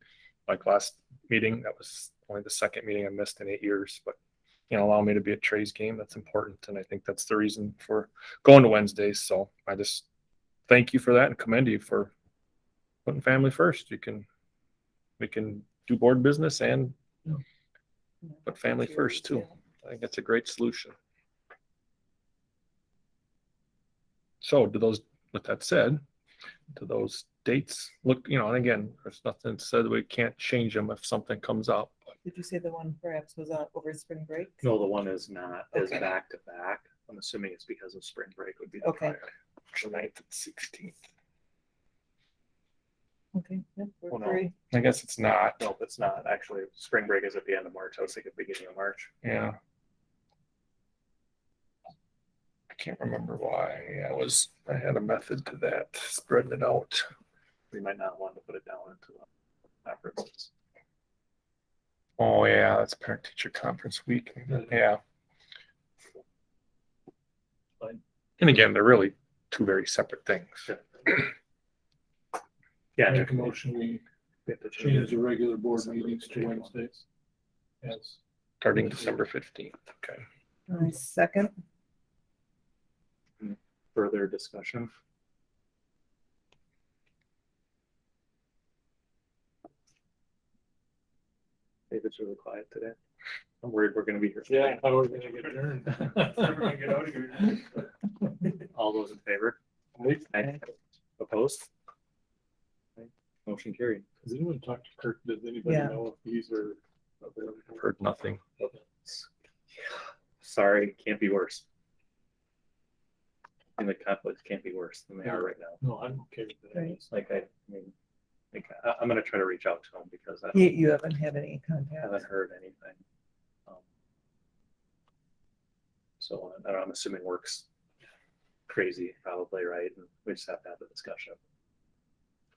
like last meeting, that was only the second meeting I missed in 8 years, but allow me to be at Trey's game. That's important. And I think that's the reason for going to Wednesdays. So I just thank you for that and commend you for putting family first. We can do board business and put family first too. I think that's a great solution. So with that said, do those dates look, and again, there's nothing that said we can't change them if something comes up. Did you say the one perhaps was over spring break? No, the one is not, is Okay. back to back. I'm assuming it's because of spring break would be the Okay. prior. March 9th and 16th. Okay. Yep, we're Oh, no. free. I guess it's not. Nope, it's not. Actually, spring break is at the end of March. I was thinking beginning of March. Yeah. I can't remember why. I had a method to that, spreading it out. We might not want to put it down into the conferences. Oh yeah, that's parent teacher conference week. Yeah. Fine. And again, they're really two very separate things. Yeah, Make a motion, we we have to change the regular board meetings to Wednesdays. Yes. starting December 15th. Okay. Second, Further discussion? David's really quiet today. I'm worried we're gonna be here. Yeah, how are we gonna get adjourned? Never gonna get out of here. All those in favor? Aye. Opposed? Okay, motion carried. Has anyone talked to Kirk? Does anybody Yeah. know if these are available? Heard nothing. Sorry, can't be worse. And the conflicts can't be worse than they are right now. No, I'm okay with that. Right. It's like, I mean, like, I'm gonna try to reach out to him because I you haven't had any contact. haven't heard anything. So I don't know, I'm assuming works crazy, probably, right? And we just have to have the discussion.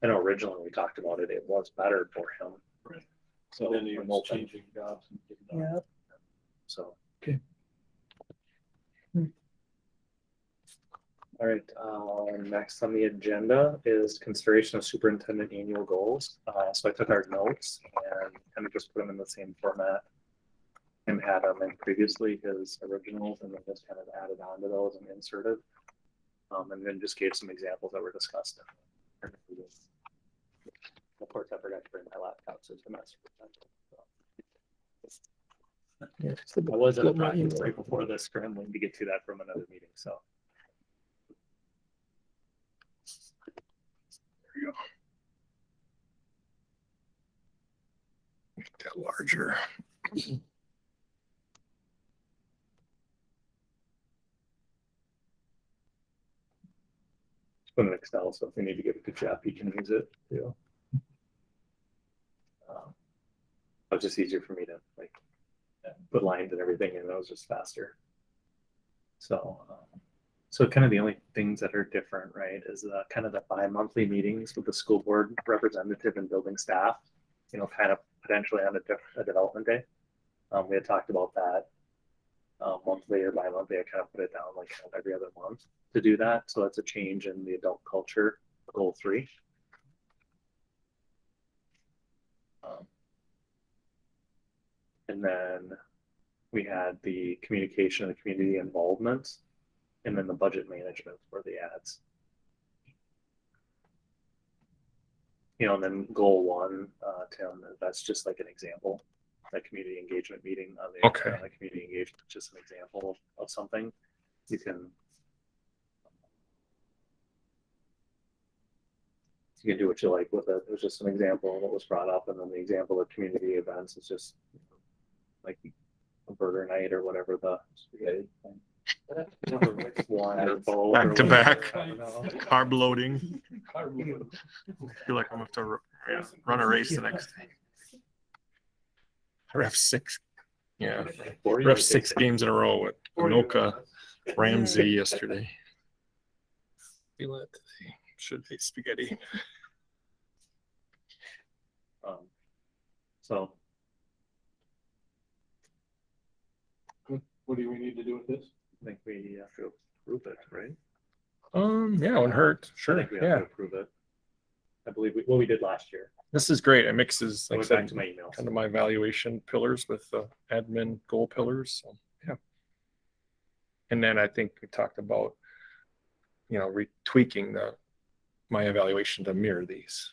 I know originally when we talked about it, it was better for him. Right. So Then he I'm was open. changing jobs. And getting done. Yep. So. Okay. All right, next on the agenda is consideration of superintendent annual goals. So I took our notes and kind of just put them in the same format. And had them in previously his originals and then just kind of added on to those and inserted. And then just gave some examples that were discussed. Of course, I forgot to bring my laptop, so it's a mess. I was at a practice right before this, scrambling to get to that from another meeting, so. There you go. Make that larger. Put in Excel, so if we need to give it to Jeff, he can use it too. It was just easier for me to like put lines and everything, and it was just faster. So, so kind of the only things that are different, right, is kind of the bi-monthly meetings with the school board representative and building staff. You know, kind of potentially on a development day. We had talked about that monthly or bi-monthly. I kind of put it down like kind of every other month to do that. So that's a change in the adult culture, goal 3. And then we had the communication and the community involvement, and then the budget management for the ads. You know, and then goal 1, Tim, that's just like an example. That community engagement meeting on the Okay. Community engagement, just an example of something you can do what you like with it. It was just an example of what was brought up, and then the example of community events is just like a burger night or whatever the spaghetti thing. One or both Back or to whatever, back. I don't know. Carb loading. Feel like I'm gonna have to run a race the next day. I ref 6. Yeah. Ref 6 games in a row with Anoka Ramsey yesterday. Feel it. Should be spaghetti. So What do we need to do with this? I think we have to approve it, right? Yeah, it wouldn't hurt. I Sure. think we have Yeah. to approve it. I believe we did last year. This is great. It mixes, I like I went back said, to my emails. kind of my evaluation pillars with the admin goal pillars. So, yeah. And then I think we talked about, tweaking my evaluation to mirror these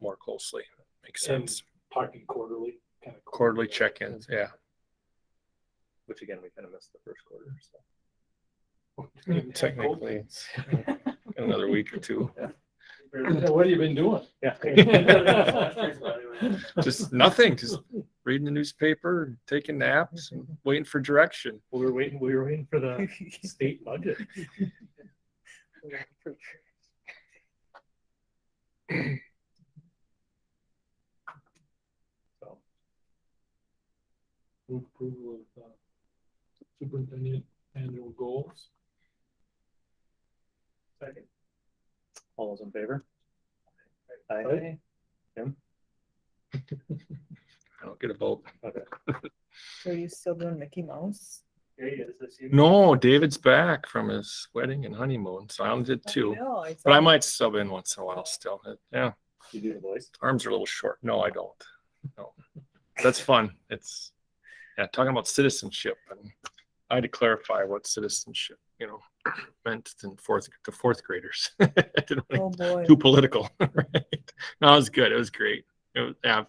more closely. Makes sense. Talking quarterly, kind of. Quarterly check-ins. Yeah. Which again, we kind of missed the first quarter. So Technically, it's another week or 2. What have you been doing? yeah. Just nothing. Just reading the newspaper, taking naps, and waiting for direction. We were waiting for the state budget. So Move approval of superintendent annual goals. second. All those in favor? Aye. Tim? I don't get a vote. Okay. Are you still doing Mickey Mouse? No, David's back from his wedding and honeymoon, so I did too. No, But I might sub in once in a while still. Yeah, You do the voice? arms are a little short. No, I don't. No, that's fun. It's Yeah, talking about citizenship, and I had to clarify what citizenship, meant to fourth graders. I didn't Oh, want boy. too political. Right? No, it was good. It was great. Yeah,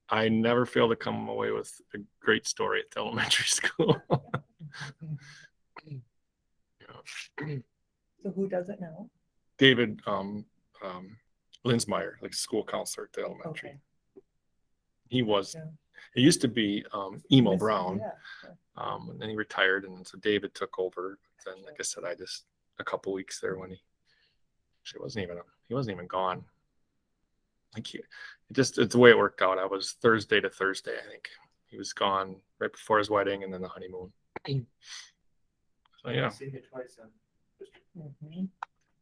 I never fail to come away with a great story at the elementary school. So who doesn't know? David Linsmeyer, like school counselor at the elementary. Okay. He was. Yeah. It used to be Emo Yes, Brown, yeah. and then he retired, and so David took over. Then, like I said, I just a couple weeks there when he wasn't even gone. Like it's the way it worked out. I was Thursday to Thursday, I think. He was gone right before his wedding and then the honeymoon. So yeah, Mhm.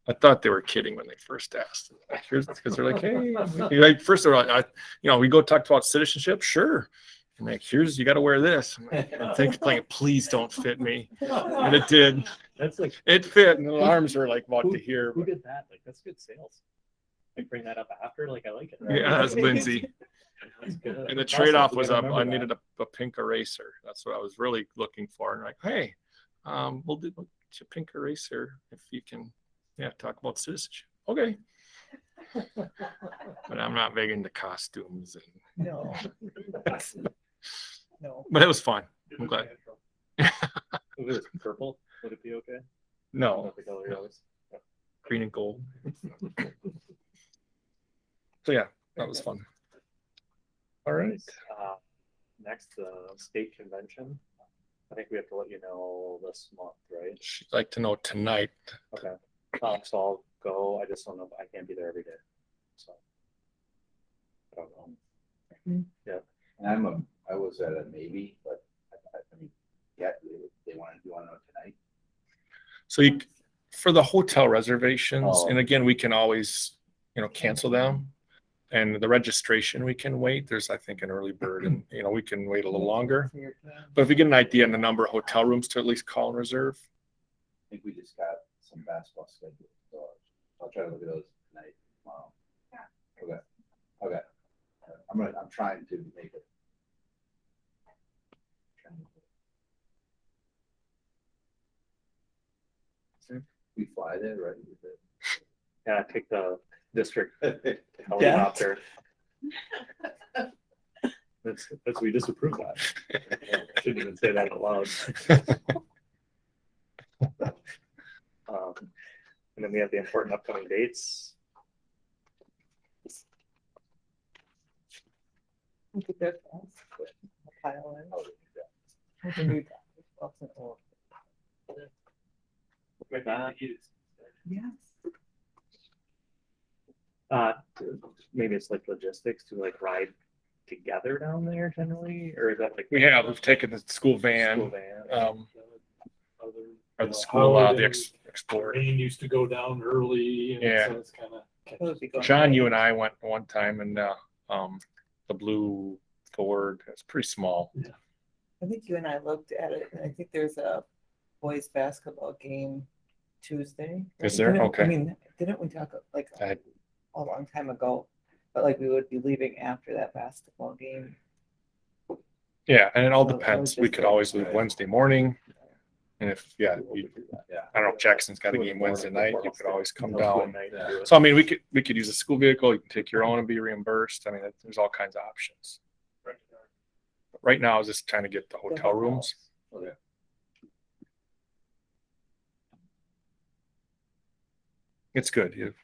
I thought they were kidding when they first asked. Because they're like, hey, like first of all, we go talk about citizenship, sure. And like, you got to wear this. I'm playing, please don't fit me, and it did. That's like, It fit, and the arms were like about to hear. who did that? Like, that's good sales. Like, bring that up after. Like, I like it. Yeah, that's Lindsay. That's good. And the Also, trade-off we was gotta I remember needed a pink eraser. That's what I was really looking for. And like, hey, we'll do a pink eraser if you can, talk about citizenship. Okay. But I'm not big into costumes, No. No. but it was fun. I'm glad. If it was purple, would it be okay? No, Not the color you always. green and gold. So yeah, that was fun. All right. Next, state convention. I think we have to let you know this month, right? She'd like to know tonight. Okay. So I'll go. I just don't know if I can't be there every day. So I don't know. And I was at a maybe, but I mean, yeah, they want to know tonight. So for the hotel reservations, Oh. and again, we can always, cancel them. And the registration, we can wait. There's, I think, an early bird, and we can wait a little longer. But if we get an idea on the number of hotel rooms to at least call and reserve. I think we just got some basketball scheduled, so I'll try to look at those tonight, tomorrow. Okay. I'm trying to make it. We fly there, right? Yeah, take the district helicopter. That's we disapprove that. Shouldn't even say that out loud. And then we have the important upcoming dates. We could just pile in. We can do that. With that, Yes. maybe it's like logistics to like ride together down there generally, or is that like We've taken the school school van, van? or the school, the Explorer. Rain used to go down early. Yeah. So it's kind of. John, you and I went one time, and the blue Ford. It's pretty small. I think you and I looked at it, and I think there's a boys basketball game Tuesday. Is there? Didn't- Okay. I mean, didn't we talk like I- a long time ago? But like we would be leaving after that basketball game. Yeah, and it all So I depends. was We just could like- always leave Wednesday morning, and if Yeah. I don't know if Jackson's got a game Wednesday night, you could always come down. Yeah. So I mean, we could use a school vehicle. You can take your own and be reimbursed. I mean, there's all kinds of options. But right now, I was just trying to get the hotel rooms. Okay. It's good.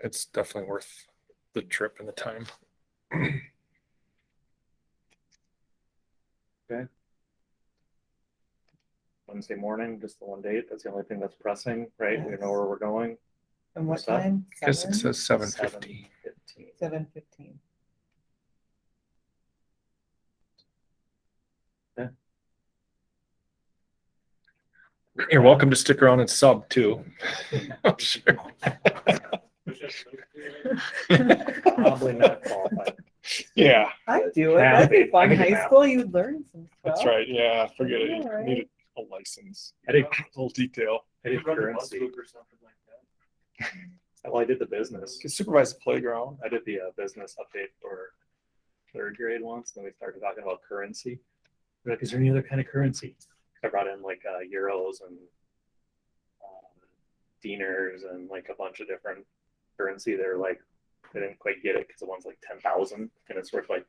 It's definitely worth the trip and the time. Wednesday morning, just the one date. That's the only thing that's pressing, right? We know where we're going. And what What's that? time? I guess it says 7:15. 7:15. 7:15. You're welcome to stick around and sub too. I'm sure. Probably not qualified. Yeah, I'd do it. Yeah, That'd be I fun. could do High that. school, you'd learn some stuff. that's right. Yeah, forget it. Yeah, You need a license. I did Full detail. I did currency. Well, I did the business. You can supervise the playground. I did the business update for third grade once, then we started talking about currency. Like, is there any other kind of currency? I brought in like euros and dinars and like a bunch of different currency. They're like, they didn't quite get it because the one's like 10,000 and it's worth like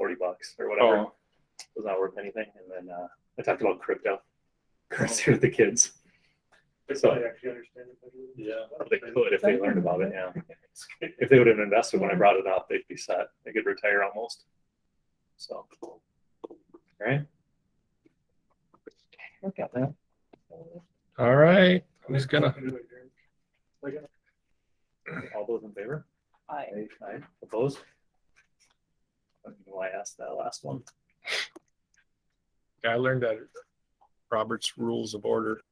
$40 or whatever. Oh, It was not worth anything. And then I talked about crypto currency with the kids. So I actually understand it better. yeah, they could if they learned about it. Yeah, if they would have invested when I brought it up, they'd be set. They could retire almost. So, all right. Look at that. all right. Who's gonna? All those in favor? Aye. Aye. Opposed? I don't know why I asked that last one. I learned that Robert's Rules of Order